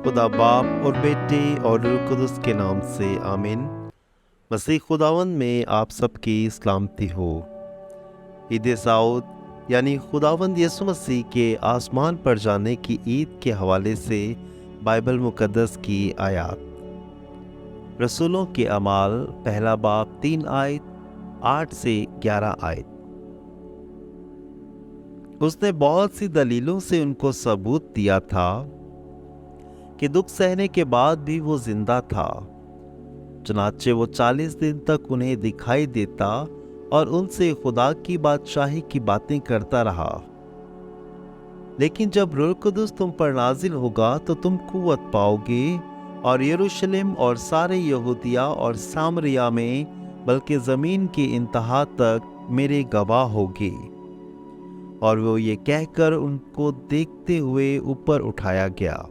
खुदा बाप और बेटे और रूह कुदस के नाम से आमीन। मसीह खुदावंद में आप सबकी सलामती हो। ईद साऊद यानी खुदावंद यीशु मसीह के आसमान पर जाने की ईद के हवाले से बाइबल मुकद्दस की आयत। रसूलों के अमाल पहला बाब 3 आयत 8 से 11 आयत। उसने बहुत सी दलीलों से उनको सबूत दिया था कि दुख सहने के बाद भी वो जिंदा था। चुनाचे वो 40 दिन तक उन्हें दिखाई देता और उनसे खुदा की बादशाही की बातें करता रहा। लेकिन जब रूह कुदस तुम पर नाजिल होगा तो तुम कुव्वत पाओगे और यरूशलेम और सारे यहूदिया और सामरिया में बल्कि ज़मीन की इंतहा तक मेरे गवाह होगे। और वो ये कहकर उनको देखते हुए ऊपर उठाया गया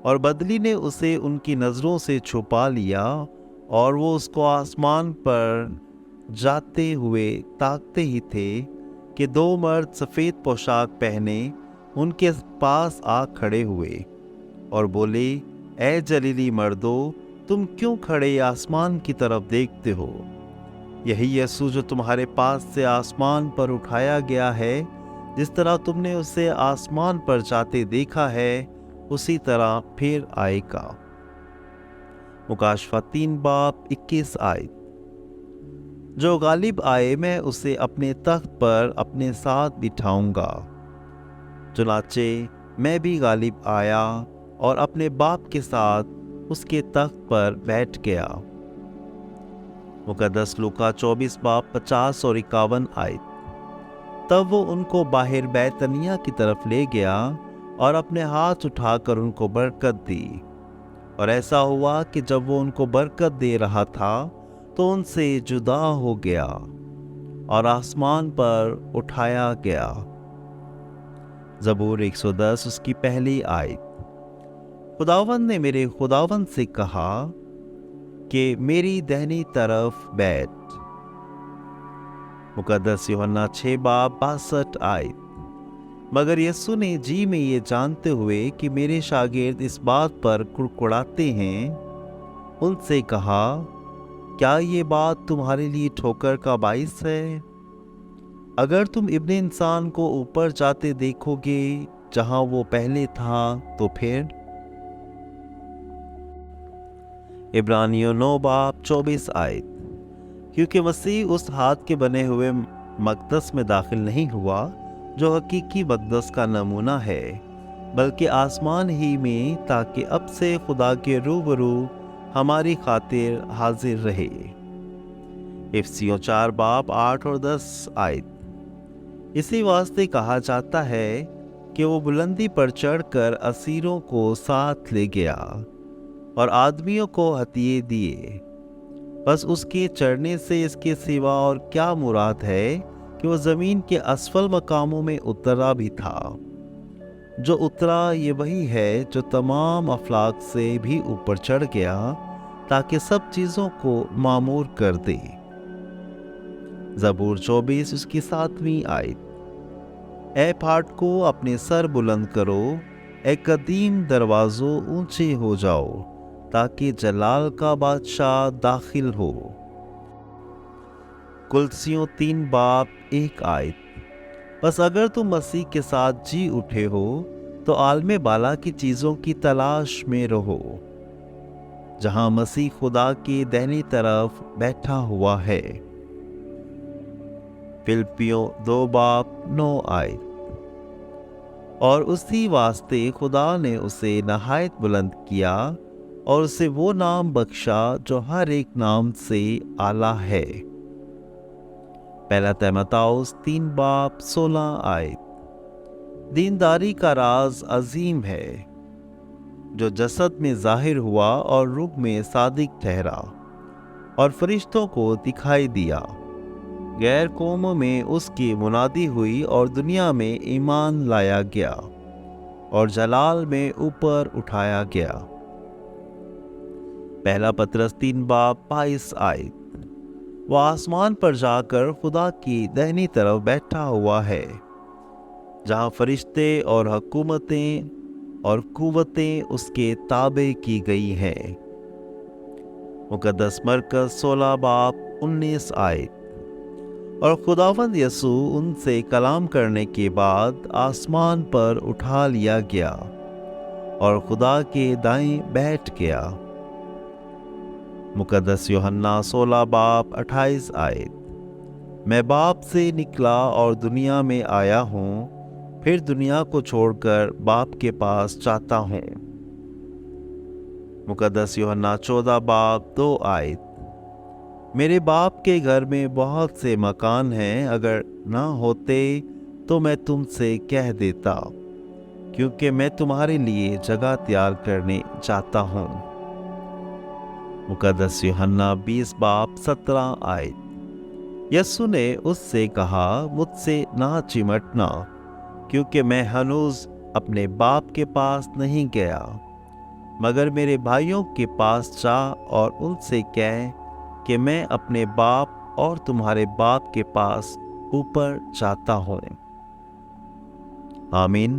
और बदली ने उसे उनकी नज़रों से छुपा लिया और वो उसको आसमान पर जाते हुए ताकते ही थे कि 2 मर्द सफ़ेद पोशाक पहने उनके पास आ खड़े हुए और बोले, ए जलीली मर्दो, तुम क्यों खड़े आसमान की तरफ देखते हो? यही यीशु जो तुम्हारे पास से आसमान पर उठाया गया है, जिस तरह तुमने उसे आसमान पर जाते देखा है उसी तरह फिर आएगा। मुकाशफा 3 बाब 21 आयत। जो गालिब आए मैं उसे अपने तख्त पर अपने साथ बिठाऊंगा। चुनाचे मैं भी गालिब आया और अपने बाप के साथ उसके तख्त पर बैठ गया। मुकद्दस लूका 24 बाब 50 और 51 आयत। तब वो उनको बाहर बैतनिया की तरफ ले गया और अपने हाथ उठाकर उनको बरकत दी। और ऐसा हुआ कि जब वो उनको बरकत दे रहा था तो उनसे जुदा हो गया और आसमान पर उठाया गया। ज़बूर 110 उसकी पहली आयत। खुदावंद ने मेरे खुदावंद से कहा कि मेरी दाहिनी तरफ बैठ। मुकद्दस यूहन्ना 6 बाब 62 आयत। मगर यीशु ने जी में ये जानते हुए कि मेरे शागिर्द इस बात पर कुड़कुड़ाते हैं, उनसे कहा, क्या ये बात तुम्हारे लिए ठोकर का बाइस है? अगर तुम इब्ने इंसान को ऊपर जाते देखोगे जहां वो पहले था तो फिर। इब्रानियों 9 बाब 24 आयत। क्योंकि मसीह उस हाथ के बने हुए मक़दस में दाखिल नहीं हुआ जो हकीकी मक़दस का नमूना है, बल्कि आसमान ही में, ताकि अब से खुदा के रूबरू हमारी खातिर हाजिर रहे। इफिसियों 4 बाब 8 और 10 आयत। इसी वास्ते कहा जाता है कि वो बुलंदी पर चढ़कर असीरों को साथ ले गया और आदमियों को हथिये दिए। बस उसके चढ़ने से इसके सिवा और क्या मुराद है कि वो ज़मीन के असफल मकामों में उतरा भी था। जो उतरा ये वही है जो तमाम अफलाक से भी ऊपर चढ़ गया, ताकि सब चीज़ों को मामूर कर दे। ज़बूर 24 उसकी 7वीं आयत। ए फाटको अपने सर बुलंद करो, ए कदीम दरवाज़ों ऊंचे हो जाओ, ताकि जलाल का बादशाह दाखिल हो। कुलसियों 3 बाब 1 आयत। बस अगर तुम मसीह के साथ जी उठे हो तो आलमे बाला की चीज़ों की तलाश में रहो, जहां मसीह खुदा की दाहिनी तरफ बैठा हुआ है। फिलिप्पियों 2 बाब 9 आयत। और उसी वास्ते खुदा ने उसे नहायत बुलंद किया और उसे वो नाम बख्शा जो हर एक नाम से आला है। पहला तीमुथियुस 3 बाब 16 आयत। दीनदारी का राज अजीम है, जो जसद में जाहिर हुआ और रूह में सादिक ठहरा और फरिश्तों को दिखाई दिया। गैर कौमों में उसकी मुनादी हुई और दुनिया में ईमान लाया गया और जलाल में ऊपर उठाया गया। पहला पतरस 3 बाब 22 आयत। वह आसमान पर जाकर खुदा की दाहिनी तरफ बैठा हुआ है, जहाँ फरिश्ते और हुकूमतें और कुव्वतें उसके ताबे की गई हैं। मुकद्दस मरकस 16 बाब 19 आयत। और खुदावंद यसू उनसे कलाम करने के बाद आसमान पर उठा लिया गया और खुदा के दाएं बैठ गया। मुकद्दस यूहन्ना 16 बाब 28 आयत। मैं बाप से निकला और दुनिया में आया हूँ, फिर दुनिया को छोड़कर बाप के पास जाता हूँ। मुकद्दस यूहन्ना 14 बाब 2 आयत। मेरे बाप के घर में बहुत से मकान हैं, अगर ना होते तो मैं तुमसे कह देता, क्योंकि मैं तुम्हारे लिए जगह तैयार करने जाता हूँ। मुकद्दस यूहन्ना 20 बाब 17 आयत। यसु ने उससे कहा, मुझसे ना चिमटना, क्योंकि मैं हनूज अपने बाप के पास नहीं गया, मगर मेरे भाइयों के पास जा और उनसे कह कि मैं अपने बाप और तुम्हारे बाप के पास ऊपर जाता हूँ। आमीन।